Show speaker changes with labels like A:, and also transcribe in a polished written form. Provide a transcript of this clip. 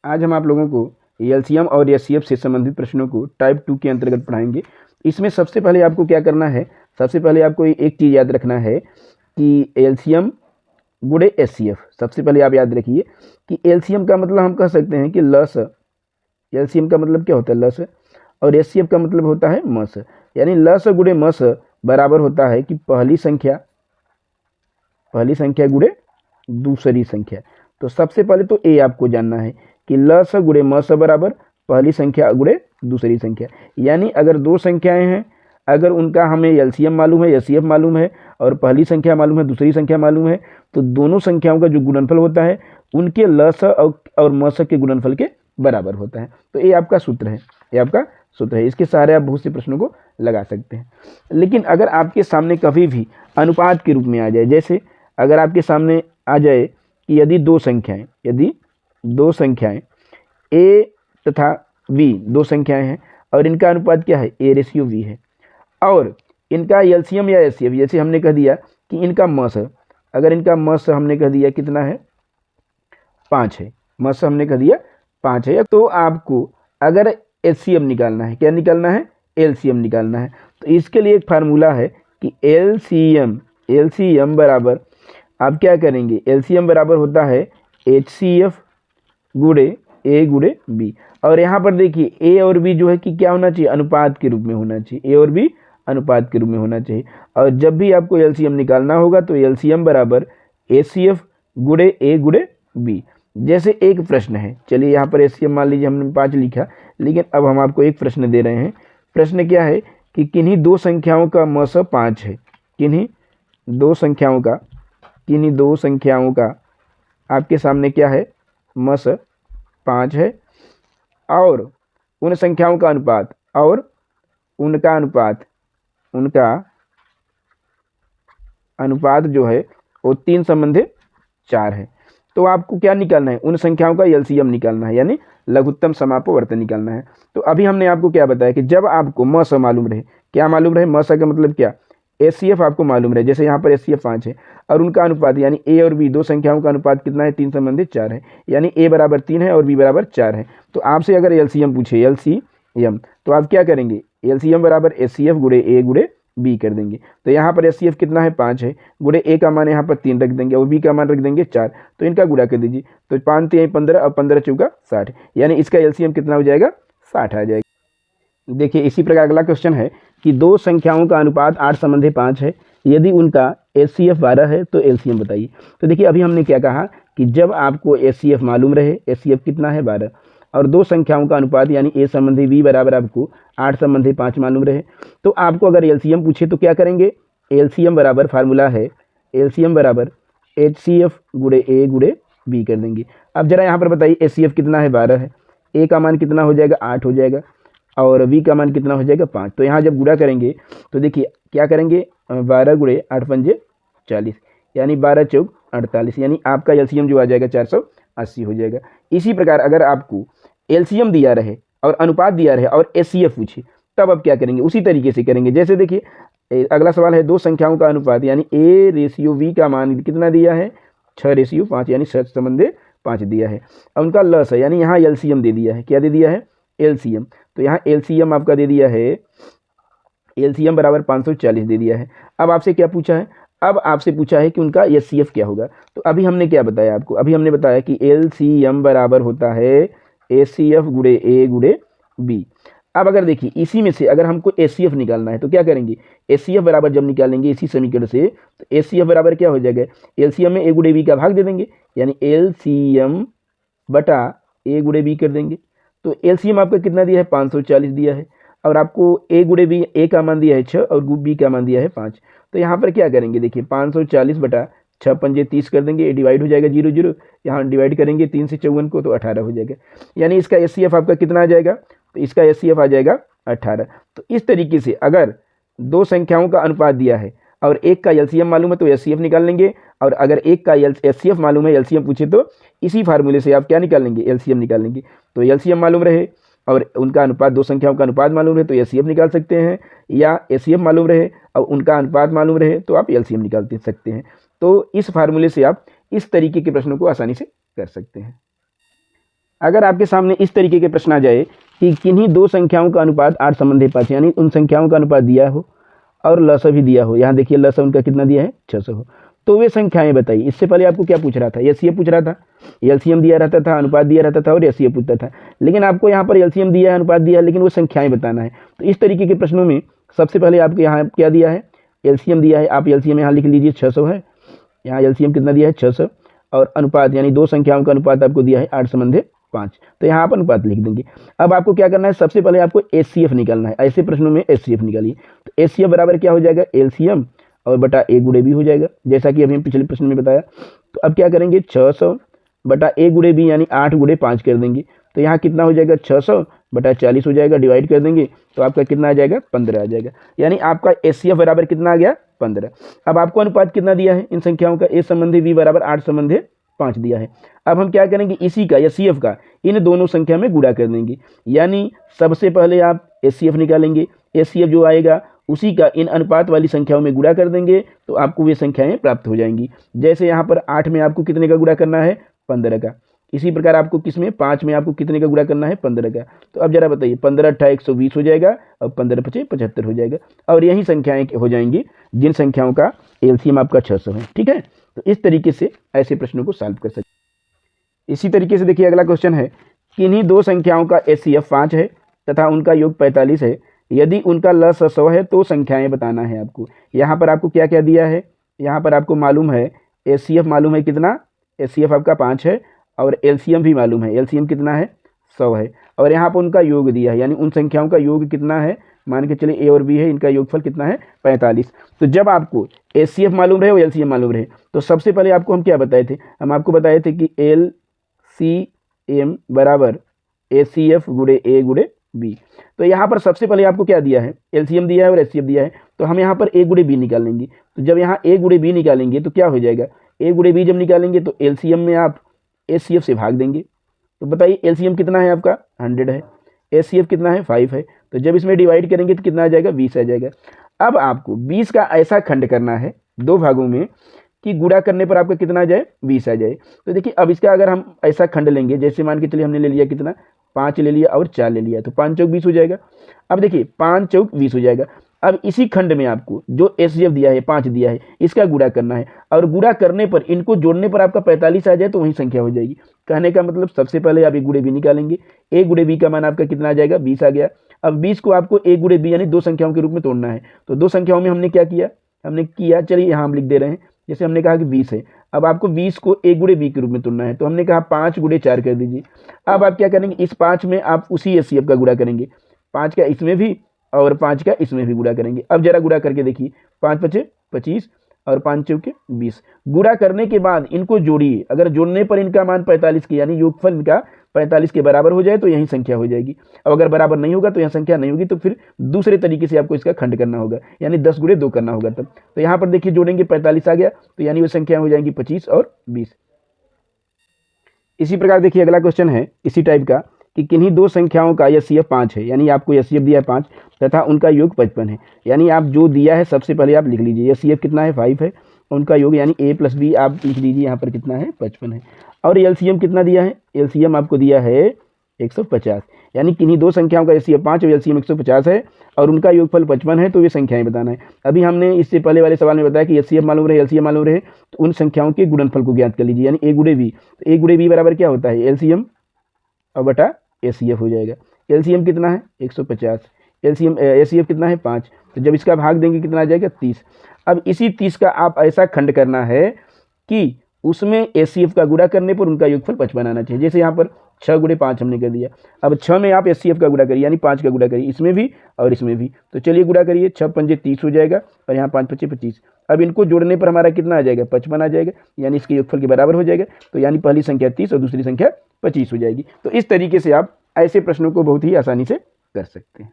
A: आज हम आप लोगों को एलसीएम और एचसीएफ से संबंधित प्रश्नों को टाइप 2 के अंतर्गत पढ़ाएंगे। इसमें सबसे पहले आपको क्या करना है, सबसे पहले आपको एक चीज़ याद रखना है कि एलसीएम गुणे एचसीएफ। सबसे पहले आप याद रखिए कि एलसीएम का मतलब हम कह सकते हैं कि लस, एलसीएम का मतलब क्या होता है लस, और एचसीएफ का मतलब होता है मस। यानी लस गुणे मस बराबर होता है कि पहली संख्या गुणे दूसरी संख्या। तो सबसे पहले तो ए आपको जानना है कि लस गुणे मस बराबर पहली संख्या गुणे दूसरी संख्या। यानी अगर दो संख्याएं हैं, अगर उनका हमें एलसीएम मालूम है, एचसीएफ मालूम है और पहली संख्या मालूम है, दूसरी संख्या मालूम है, तो दोनों संख्याओं का जो गुणनफल होता है उनके लस और मस के गुणनफल के बराबर होता है। तो ये आपका सूत्र है, ये आपका सूत्र है। इसके सहारे आप बहुत से प्रश्नों को लगा सकते हैं। लेकिन अगर आपके सामने कभी भी अनुपात के रूप में आ जाए, जैसे अगर आपके सामने आ जाए कि यदि दो संख्याएं ए तथा बी दो संख्याएं हैं और इनका अनुपात क्या है, ए रेशियो बी है, और इनका एलसीएम या एचसीएफ जैसे हमने कह दिया कि इनका मस है, अगर इनका मस हमने कह दिया कितना है 5 है, मस हमने कह दिया 5 है, तो आपको अगर एचसीएम निकालना है, क्या निकालना है, एलसीएम निकालना है। तो इसके लिए एक फार्मूला है कि एलसीएम बराबर आप क्या करेंगे, एलसीएम बराबर होता है एचसीएफ गुणे ए गुणे बी। और यहाँ पर देखिए ए और बी जो है कि क्या होना चाहिए, अनुपात के रूप में होना चाहिए, ए और बी अनुपात के रूप में होना चाहिए। और जब भी आपको एलसीएम निकालना होगा तो एलसीएम बराबर एचसीएफ गुणे ए गुणे बी। जैसे एक प्रश्न है, चलिए यहाँ पर एचसीएफ मान लीजिए हमने 5 लिखा, लेकिन अब हम आपको एक प्रश्न दे रहे हैं। प्रश्न क्या है कि किन्हीं दो संख्याओं का मस 5 है, किन्हीं दो संख्याओं का आपके सामने क्या है, मस 5 है, और उन संख्याओं का अनुपात और उनका अनुपात जो है वो 3:4 है। तो आपको क्या निकालना है, उन संख्याओं का एलसीएम निकालना है, यानी लघुत्तम समापवर्त निकालना है। तो अभी हमने आपको क्या बताया कि जब आपको मस मालूम रहे, क्या मालूम रहे, मस का मतलब क्या, एचसीएफ आपको मालूम रहे, जैसे यहाँ पर एचसीएफ 5 है और उनका अनुपात यानी ए और बी दो संख्याओं का अनुपात कितना है, 3:4 है, यानी ए बराबर 3 है और बी बराबर 4 है। तो आपसे अगर एलसीएम पूछे, एलसीएम, तो आप क्या करेंगे, एलसीएम बराबर एचसीएफ गुणे ए गुणे बी कर देंगे। तो यहाँ पर एचसीएफ कितना है 5 है, गुणे ए का मान यहाँ पर 3 रख देंगे और बी का मान रख देंगे 4, तो इनका गुणा कर दीजिए। तो 5 3 15 और 15 चौका 60, यानी इसका एलसीएम कितना हो जाएगा, 60 आ जाएगा। देखिए इसी प्रकार अगला क्वेश्चन है कि दो संख्याओं का अनुपात 8:5 है, यदि उनका एचसीएफ 12 है तो एलसीएम बताइए। तो देखिए अभी हमने क्या कहा कि जब आपको एचसीएफ मालूम रहे, एचसीएफ कितना है 12, और दो संख्याओं का अनुपात यानी ए संबंधी बी बराबर आपको 8:5 मालूम रहे, तो आपको अगर एलसीएम पूछे तो क्या करेंगे, एलसीएम बराबर फार्मूला है एलसीएम बराबर एचसीएफ गुणे ए गुणे बी कर देंगे। अब जरा यहाँ पर बताइए एचसीएफ कितना है 12 है, ए का मान कितना हो जाएगा 8 हो जाएगा, और बी का मान कितना हो जाएगा 5। तो यहाँ जब गुणा करेंगे तो देखिए क्या करेंगे, 12 गुणे 8 पंजे 40, यानी 12 चौक 48, यानी आपका एलसीएम जो आ जाएगा 480 हो जाएगा। इसी प्रकार अगर आपको एलसीएम दिया रहे और अनुपात दिया रहे और एचसीएफ पूछे, तब आप क्या करेंगे, उसी तरीके से करेंगे। जैसे देखिए अगला सवाल है दो संख्याओं का अनुपात यानी ए रेशियो बी का मान कितना दिया है 6:5, यानी 6:5 दिया है। अब उनका लस है, यानी यहाँ एलसीएम दे दिया है, क्या दे दिया है, एलसीएम। तो यहाँ एलसीएम आपका दे दिया है, एलसीएम बराबर 540 दे दिया है। अब आपसे क्या पूछा है, अब आपसे पूछा है कि उनका एचसीएफ क्या होगा। तो अभी हमने क्या बताया आपको, अभी हमने बताया कि एलसीएम बराबर होता है एचसीएफ गुणे ए गुणे बी। अब अगर देखिए इसी में से अगर हमको एचसीएफ निकालना है तो क्या करेंगे, एचसीएफ बराबर जब निकालेंगे इसी समीकरण से, तो एचसीएफ बराबर क्या हो जाएगा, एलसीएम में ए गुणे बी का भाग दे देंगे, यानी एलसीएम बटा ए गुणे बी कर देंगे। तो एलसीएम आपका कितना दिया है 540 दिया है, और आपको ए गुणे बी, ए का मान दिया है 6 और बी का मान दिया है 5। तो यहाँ पर क्या करेंगे, देखिए 540 बटा 6 पंजे 30 कर देंगे, ये डिवाइड हो जाएगा 0 0, यहाँ डिवाइड करेंगे 3 से 54 को तो 18 हो जाएगा, यानी इसका एचसीएफ आपका कितना आ जाएगा, तो इसका एचसीएफ आ जाएगा 18। तो इस तरीके से अगर दो संख्याओं का अनुपात दिया है और एक का एलसीएम मालूम है तो एचसीएफ निकाल लेंगे, और अगर एक का एचसीएफ मालूम है, एलसीएम पूछे तो इसी फार्मूले से आप क्या निकाल लेंगे, एलसीएम निकाल लेंगे। तो एलसीएम मालूम रहे और उनका अनुपात, दो संख्याओं का अनुपात मालूम रहे तो एचसीएफ निकाल सकते हैं, या एचसीएफ मालूम रहे और उनका अनुपात मालूम रहे तो आप एलसीएम निकाल सकते हैं। तो इस फार्मूले से आप इस तरीके के प्रश्नों को आसानी से कर सकते हैं। अगर आपके सामने इस तरीके के प्रश्न आ जाए कि किन्हीं दो संख्याओं का अनुपात 8 संबंधी 5, यानी उन संख्याओं का अनुपात दिया हो और लसा भी दिया हो, यहाँ देखिए लसा उनका कितना दिया है 600 हो, तो वे संख्याएं बताइए। इससे पहले आपको क्या पूछ रहा था, एचसीएफ पूछ रहा था, एलसीएम दिया रहता था, अनुपात दिया रहता था और एचसीएफ पूछता था। लेकिन आपको यहाँ पर एलसीएम दिया है, अनुपात दिया है, लेकिन वो संख्याएं बताना है। तो इस तरीके के प्रश्नों में सबसे पहले आपको यहाँ क्या दिया है, एलसीएम दिया है, आप एलसीएम यहाँ लिख लीजिए 600 है, यहाँ एलसीएम कितना दिया है 600, और अनुपात यानी दो संख्याओं का अनुपात आपको दिया है 8 संबंधी 5, तो यहाँ आप अनुपात लिख देंगे। अब आपको क्या करना है, सबसे पहले आपको एचसीएफ निकालना है। ऐसे प्रश्नों में एचसीएफ निकालिए, तो एचसीएफ बराबर क्या हो जाएगा, एलसीएम और बटा ए गुणे बी हो जाएगा, जैसा कि अभी हम पिछले प्रश्न में बताया। तो अब क्या करेंगे, 600 बटा ए गुणे बी यानी 8 गुणे 5 कर देंगे, तो यहाँ कितना हो जाएगा 600 बटा 40 हो जाएगा, डिवाइड कर देंगे तो आपका कितना आ जाएगा 15 आ जाएगा, यानी आपका एचसीएफ बराबर कितना आ गया 15। अब आपको अनुपात कितना दिया है इन संख्याओं का, ए संबंधी बी बराबर 8 संबंधी 5 दिया है। अब हम क्या करेंगे, इसी का एचसीएफ का इन दोनों संख्या में गुणा कर देंगे, यानी सबसे पहले आप एचसीएफ निकालेंगे, एचसीएफ जो आएगा उसी का इन अनुपात वाली संख्याओं में गुणा कर देंगे तो आपको वे संख्याएं प्राप्त हो जाएंगी। जैसे यहाँ पर 8 में आपको कितने का गुणा करना है 15 का, इसी प्रकार आपको किस में 5 में आपको कितने का गुणा करना है 15 का। तो अब जरा बताइए, 15 × 120 हो जाएगा और 15 × 5 75 हो जाएगा, और यही संख्याएं हो जाएंगी जिन संख्याओं का एलसीएम आपका 600 है। ठीक है, तो इस तरीके से ऐसे प्रश्नों को सॉल्व कर सकते। इसी तरीके से देखिए अगला क्वेश्चन है, किन्हीं दो संख्याओं का एचसीएफ 5 है तथा उनका योग 45 है, यदि उनका लस 100 है तो संख्याएं बताना है आपको। यहाँ पर आपको क्या क्या दिया है, यहाँ पर आपको मालूम है एचसीएफ मालूम है कितना, एचसीएफ आपका 5 है, और एलसीएम भी मालूम है, एलसीएम कितना है 100 है, और यहाँ पर उनका योग दिया है, यानी उन संख्याओं का योग कितना है, मान के चलिए ए और बी है, इनका योगफल कितना है 45। तो जब आपको एचसीएफ मालूम रहे और एलसीएम मालूम रहे, तो सबसे पहले आपको हम क्या बताए थे, हम आपको बताए थे कि एलसीएम बराबर एचसीएफ गुणे ए गुणे बी। तो यहाँ पर सबसे पहले आपको क्या दिया है, एलसीएम दिया है और एचसीएफ दिया है, तो हम यहाँ पर ए गुणे बी निकालेंगे। तो जब यहाँ ए गुणे बी निकालेंगे तो क्या हो जाएगा, ए गुणे बी जब निकालेंगे तो एलसीएम में आप एचसीएफ से भाग देंगे। तो बताइए एलसीएम कितना है आपका 100 है, एचसीएफ कितना है 5 है, तो जब इसमें डिवाइड करेंगे तो कितना आ जाएगा 20 आ जाएगा। अब आपको 20 का ऐसा खंड करना है दो भागों में कि गुणा करने पर आपका कितना आ जाए 20 आ जाए। तो देखिए अब इसका अगर हम ऐसा खंड लेंगे, जैसे मान के चलिए हमने ले लिया कितना 5 ले लिया और 4 ले लिया, तो 5 चौक 20 हो जाएगा। अब देखिए 5 चौक 20 हो जाएगा। अब इसी खंड में आपको जो एचसीएफ दिया है 5 दिया है, इसका गुणा करना है, और गुणा करने पर इनको जोड़ने पर आपका 45 आ जाए तो वही संख्या हो जाएगी। कहने का मतलब सबसे पहले आप ए गुणे बी निकालेंगे, ए गुणे बी का मान आपका कितना आ जाएगा 20 आ गया। अब 20 को आपको ए गुणे बी यानी दो संख्याओं के रूप में तोड़ना है, तो दो संख्याओं में हमने क्या किया, हमने किया, चलिए यहाँ हम लिख दे रहे हैं, जैसे हमने कहा कि 20 है, अब आपको 20 को ए गुणे बी के रूप में तोड़ना है, तो हमने कहा 5 गुणे 4 कर दीजिए। अब आप क्या करेंगे, इस 5 में आप उसी एचसीएफ का गुणा करेंगे, 5 का इसमें भी और 5 का इसमें भी गुणा करेंगे। अब जरा गुणा करके देखिए, 5 × 5 = 25 और 5 चौके 20। गुणा करने के बाद इनको जोड़िए, अगर जोड़ने पर इनका मान 45 की यानी योगफल इनका 45 के बराबर हो जाए तो यही संख्या हो जाएगी। अब अगर बराबर नहीं होगा तो यह संख्या नहीं होगी, तो फिर दूसरे तरीके से आपको इसका खंड करना होगा, यानी 10 गुणे 2 करना होगा तब। तो यहाँ पर देखिए जोड़ेंगे 45 आ गया, तो यानी वो संख्या हो जाएंगी 25 और 20। इसी प्रकार देखिए अगला क्वेश्चन है इसी टाइप का, कि किन्हीं दो संख्याओं का एचसीएफ 5 है, यानी आपको एचसीएफ दिया है 5 तथा उनका योग 55 है, यानी आप जो दिया है सबसे पहले आप लिख लीजिए, एचसीएफ कितना है 5 है, उनका योग यानी a + b आप लिख लीजिए, यहाँ पर कितना है 55 है, और एलसीएम कितना दिया है, एलसीएम आपको दिया है 150, यानी किन्हीं दो संख्याओं का एचसीएफ 5 और एलसीएम 150 है और उनका योगफल 55 है, तो वे संख्याएं बताना है। अभी हमने इससे पहले वाले सवाल में बताया कि एचसीएफ मालूम रहे एलसीएम मालूम रहे तो उन संख्याओं के गुणनफल को ज्ञात कर लीजिए, यानी ए गुणे बी। तो ए गुणे बी बराबर क्या होता है, एलसीएम और बटा एचसीएफ हो जाएगा। एलसीएम कितना है 150, एलसीएम एचसीएफ कितना है 5, तो जब इसका भाग देंगे कितना आ जाएगा 30। अब इसी 30 का आप ऐसा खंड करना है कि उसमें एचसीएफ का गुणा करने पर उनका योगफल 55 आना चाहिए। जैसे यहाँ पर 6 गुणे 5 हमने कर दिया, अब 6 में आप एचसीएफ का गुणा करिए, यानी 5 का गुणा करिए, इसमें भी और इसमें भी। तो चलिए गुणा करिए, 6 × 5 = 30 हो जाएगा और यहाँ 5 × 5 = 25। अब इनको जोड़ने पर हमारा कितना आ जाएगा 55 आ जाएगा, यानी इसके योगफल के बराबर हो जाएगा। तो यानी पहली संख्या 30 और दूसरी संख्या 25 हो जाएगी। तो इस तरीके से आप ऐसे प्रश्नों को बहुत ही आसानी से कर सकते हैं।